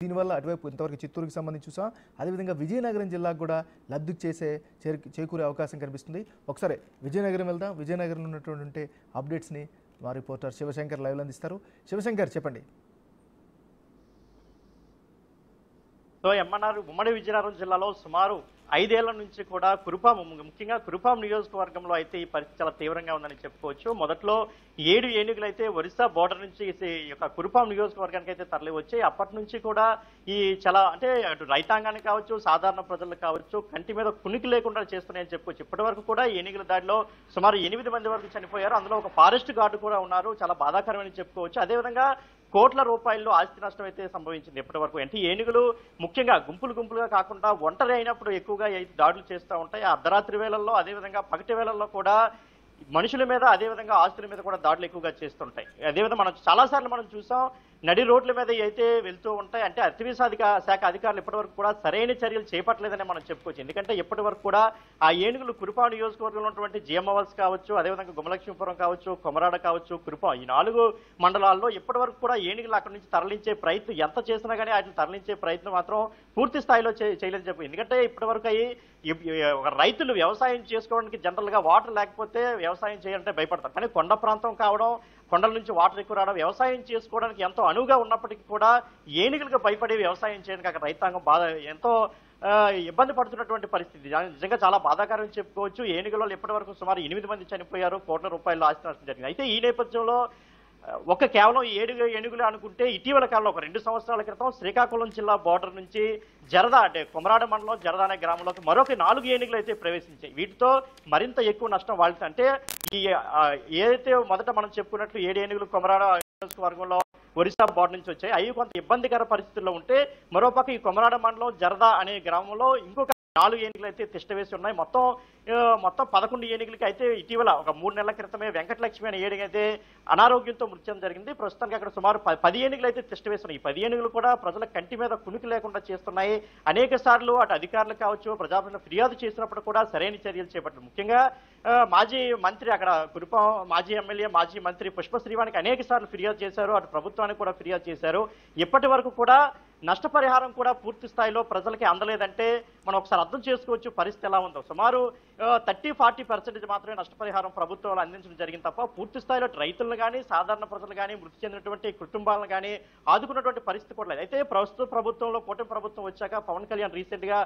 దీనివల్ల అటువైపు ఇంతవరకు చిత్తూరుకి సంబంధించి చూసాం. అదేవిధంగా విజయనగరం జిల్లాకు కూడా లబ్ధి చేకూరే అవకాశం కనిపిస్తుంది. ఒకసారి విజయనగరం వెళ్దాం. విజయనగరంలో ఉన్నటువంటి అప్డేట్స్ని మా రిపోర్టర్ శివశంకర్ లైవ్లో అందిస్తారు. శివశంకర్ చెప్పండి. సో ఎంఎన్ఆర్ ఉమ్మడి విజయనగరం జిల్లాలో సుమారు 5 ఏళ్ల నుంచి కూడా ముఖ్యంగా కురుపాం నియోజకవర్గంలో అయితే ఈ పరిస్థితి చాలా తీవ్రంగా ఉందని చెప్పుకోవచ్చు. మొదట్లో 7 ఏనుగులు అయితే ఒరిస్సా బోర్డర్ నుంచి ఈ యొక్క కురుపాం నియోజకవర్గానికి అయితే తరలి వచ్చాయి. అప్పటి నుంచి కూడా ఈ చాలా అంటే అటు రైతాంగానికి కావచ్చు, సాధారణ ప్రజలకు కావచ్చు, కంటి మీద కునికి లేకుండా చేస్తున్నాయని చెప్పుకోవచ్చు. ఇప్పటి వరకు కూడా ఏనుగుల దాడిలో సుమారు 8 మంది వరకు చనిపోయారు. అందులో ఒక ఫారెస్ట్ గార్డు కూడా ఉన్నారు. చాలా బాధాకరమని చెప్పుకోవచ్చు. అదేవిధంగా కోట్ల రూపాయల్లో ఆస్తి నష్టం అయితే సంభవించింది ఇప్పటి వరకు. అంటే ఏనుగులు ముఖ్యంగా గుంపులుగా కాకుండా ఒంటరి అయినప్పుడు ఎక్కువగా దాడులు చేస్తూ ఉంటాయి. అర్ధరాత్రి వేళల్లో, అదేవిధంగా పగటి వేళల్లో కూడా మనుషుల మీద, అదేవిధంగా ఆస్తుల మీద కూడా దాడులు ఎక్కువగా చేస్తుంటాయి. అదేవిధంగా మనం చాలాసార్లు మనం చూసాం, నడి రోడ్ల మీద అయితే వెళ్తూ ఉంటాయి. అంటే అటవీ శాఖ అధికారులు ఇప్పటివరకు కూడా సరైన చర్యలు చేపట్టలేదని మనం చెప్పుకోవచ్చు. ఎందుకంటే ఇప్పటి వరకు కూడా ఆ ఏనుగులు కురుపాం నియోజకవర్గంలో ఉన్నటువంటి జిఎంఓల్స్ కావచ్చు, అదేవిధంగా గుమలక్ష్మీపురం కావచ్చు, కొమరాడ కావచ్చు, కురుపాం ఈ 4 మండలాల్లో ఇప్పటి వరకు కూడా ఏనుగులు అక్కడి నుంచి తరలించే ప్రయత్నం ఎంత చేసినా కానీ వాటిని తరలించే ప్రయత్నం మాత్రం పూర్తి స్థాయిలో చేయలేదని చెప్పి. ఎందుకంటే ఇప్పటి వరకు రైతులు వ్యవసాయం చేసుకోవడానికి జనరల్ గా వాటర్ లేకపోతే వ్యవసాయం చేయాలంటే భయపడతారు. కానీ కొండ ప్రాంతం కావడం, కొండల నుంచి వాటర్ ఎక్కువ రావడం, వ్యవసాయం చేసుకోవడానికి ఎంతో అనువుగా ఉన్నప్పటికీ కూడా ఏనుగులకు భయపడి వ్యవసాయం చేయడానికి అక్కడ రైతాంగం ఎంతో ఇబ్బంది పడుతున్నటువంటి పరిస్థితి నిజంగా చాలా బాధాకరం చెప్పుకోవచ్చు. ఏనుగుల వల్ల ఇప్పటి వరకు సుమారు 8 మంది చనిపోయారు. కోట్ల రూపాయల ఆస్తి నష్టం జరిగింది. అయితే ఈ నేపథ్యంలో కేవలం 7 ఏనుగులు అనుకుంటే ఇటీవల కాలంలో ఒక 2 సంవత్సరాల క్రితం శ్రీకాకుళం జిల్లా బోర్డర్ నుంచి జరదా అంటే కొమరాడ మండలం జరదా అనే గ్రామంలోకి మరొక 4 ఏనుగులు అయితే ప్రవేశించాయి. వీటితో మరింత ఎక్కువ నష్టం వాళ్ళకి. అంటే ఈ ఏదైతే మొదట మనం చెప్పుకున్నట్లు 7 ఏనుగులు కొమరాడ నియోజకవర్గంలో ఒరిస్సా బోర్డర్ నుంచి వచ్చాయి. అవి కొంత ఇబ్బందికర పరిస్థితుల్లో ఉంటే, మరోపక్క ఈ కొమరాడ మండలం జరదా అనే గ్రామంలో ఇంకొక 4 ఏనుగులు అయితే తిష్టవేసి ఉన్నాయి. మొత్తం 11 ఏనుగులకి అయితే ఇటీవల ఒక 3 నెలల క్రితమే వెంకటలక్ష్మి అనే ఏనుగు అయితే అనారోగ్యంతో మృతి చెందడం జరిగింది. ప్రస్తుతానికి అక్కడ సుమారు 10 ఏనుగులు అయితే తిష్టవేస్తున్నాయి. ఈ 10 ఏనుగులు కూడా ప్రజల కంటి మీద కునికి లేకుండా చేస్తున్నాయి. అనేక సార్లు అటు అధికారులు కావచ్చు, ప్రజాప్రతినిధులు ఫిర్యాదు చేసినప్పుడు కూడా సరైన చర్యలు చేపట్టారు. ముఖ్యంగా మాజీ మంత్రి అక్కడ కురుపాం మాజీ ఎమ్మెల్యే, మాజీ మంత్రి పుష్ప శ్రీవాణికి అనేక సార్లు ఫిర్యాదు చేశారు. అటు ప్రభుత్వానికి కూడా ఫిర్యాదు చేశారు. ఇప్పటి వరకు కూడా నష్టపరిహారం కూడా పూర్తి స్థాయిలో ప్రజలకి అందలేదంటే మనం ఒకసారి అర్థం చేసుకోవచ్చు పరిస్థితి ఎలా ఉందో. సుమారు 30-40% మాత్రమే నష్టపరిహారం ప్రభుత్వాలు అందించడం జరిగింది తప్ప పూర్తి స్థాయిలో రైతులను కానీ, సాధారణ ప్రజలు కానీ, మృతి చెందినటువంటి కుటుంబాలను కానీ ఆదుకున్నటువంటి పరిస్థితి కూడా లేదు. అయితే ప్రస్తుత ప్రభుత్వంలో కూటమి ప్రభుత్వం వచ్చాక పవన్ కళ్యాణ్ రీసెంట్ గా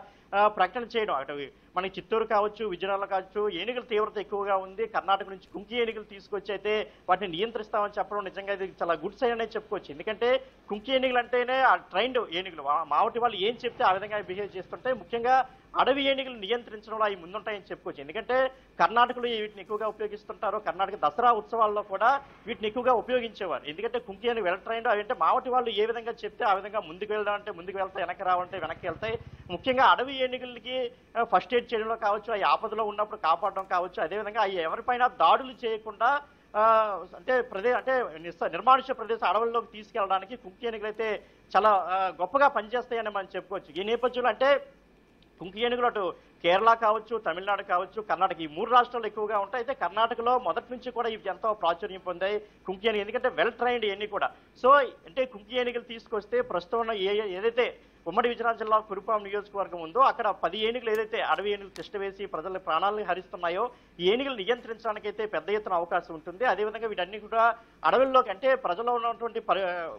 ప్రకటన చేయడం, అటు మనకి చిత్తూరు కావచ్చు, విజయనగరం కావచ్చు, ఏనుగుల తీవ్రత ఎక్కువగా ఉంది. కర్ణాటక నుంచి కుంకి ఏనుగులు తీసుకొచ్చి అయితే వాటిని నియంత్రిస్తామని చెప్పడం నిజంగా ఇది చాలా గుడ్ సైన్ అనే చెప్పుకోవచ్చు. ఎందుకంటే కుంకి ఏనుగులు అంటేనే ఆ ట్రైన్డ్ ఏనుగులు, మావటి వాళ్ళు ఏం చెప్తే ఆ విధంగా బిహేవ్ చేస్తుంటే, ముఖ్యంగా అడవి ఏనుగులు నియంత్రించడంలో అవి ముందుంటాయని చెప్పుకోవచ్చు. ఎందుకంటే కర్ణాటకలో వీటిని ఎక్కువగా ఉపయోగిస్తుంటారు. కర్ణాటక దసరా ఉత్సవాల్లో కూడా వీటిని ఎక్కువగా ఉపయోగించేవారు. ఎందుకంటే కుంకి అని వెల్ ట్రైన్డ్ అంటే మావటి వాళ్ళు ఏ విధంగా చెప్తే ఆ విధంగా ముందుకు వెళ్దాం అంటే ముందుకు వెళ్తాయి, వెనక్కి రావాలంటే వెనక్కి వెళ్తాయి. ముఖ్యంగా అడవి ఏనుగులకి ఫస్ట్ ఎయిడ్ చేయడంలో కావచ్చు, అవి ఆపదలో ఉన్నప్పుడు కాపాడడం కావచ్చు, అదేవిధంగా అవి ఎవరిపైన దాడులు చేయకుండా అంటే నిర్మానుష్య ప్రదేశం అడవుల్లోకి తీసుకెళ్ళడానికి కుంకి ఏనుగులు అయితే చాలా గొప్పగా పనిచేస్తాయని మనం చెప్పుకోవచ్చు. ఈ నేపథ్యంలో అంటే కుంకి ఏనుగులు అటు కేరళ కావచ్చు, తమిళనాడు కావచ్చు, కర్ణాటక ఈ 3 రాష్ట్రాలు ఎక్కువగా ఉంటాయి. అయితే కర్ణాటకలో మొదటి నుంచి కూడా ఇవి ఎంతో ప్రాచుర్యం పొందాయి కుంకి ఏనుగు, ఎందుకంటే వెల్ ట్రైన్డ్ ఇవన్నీ కూడా. సో అంటే కుంకి ఏనుగులు తీసుకొస్తే ప్రస్తుతం ఏదైతే ఉమ్మడి విజయనగరం జిల్లా కురుపాం నియోజకవర్గం ఉందో అక్కడ 10 ఏనుగులు ఏదైతే అడవి ఏనుగులు తిష్టవేసి ప్రజల ప్రాణాలను హరిస్తున్నాయో ఈ ఏనుగులు నియంత్రించడానికి అయితే పెద్ద ఎత్తున అవకాశం ఉంటుంది. అదేవిధంగా వీటన్ని కూడా అడవుల్లోకి అంటే ప్రజల్లో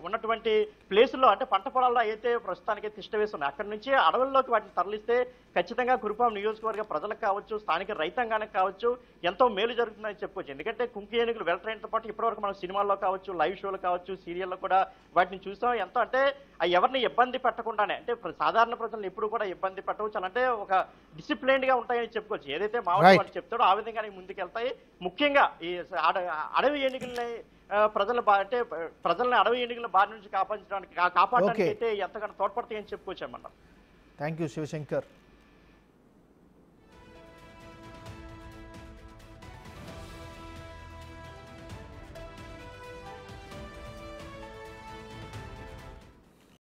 ఉన్నటువంటి ప్లేసుల్లో అంటే పంట పొలాల్లో అయితే ప్రస్తుతానికి తిష్టవేసి ఉన్నాయి. అక్కడి నుంచి అడవుల్లోకి వాటిని తరలిస్తే ఖచ్చితంగా కురుపాం నియోజకవర్గ ప్రజలకు కావచ్చు, స్థానిక రైతాంగానికి కావచ్చు ఎంతో మేలు జరుగుతుందని చెప్పుకోవచ్చు. ఎందుకంటే కుంకి ఏనుగులు వెల్ ట్రైన్తో పాటు ఇప్పటివరకు మనం సినిమాల్లో కావచ్చు, లైవ్ షోలు కావచ్చు, సీరియల్లో కూడా వాటిని చూసాం. ఎంతో అంటే ఎవరిని ఇబ్బంది పెట్టకుండానే, అంటే సాధారణ ప్రజలను ఎప్పుడు కూడా ఇబ్బంది పెట్టవచ్చు, అంటే ఒక డిసిప్లైన్డ్ గా ఉంటాయని చెప్పుకోవచ్చు. ఏదైతే మామూలు వాళ్ళు చెప్తాడో ఆ విధంగానే ముందుకెళ్తాయి. ముఖ్యంగా ఈ అడవి ఏనుగుల్ని ప్రజల్ని అడవి ఏనుగుల బారి నుంచి కాపాడడానికి అయితే ఎంతగానో తోడ్పడతాయని చెప్పుకోవచ్చు అన్నమాట. Thank you Shivshankar.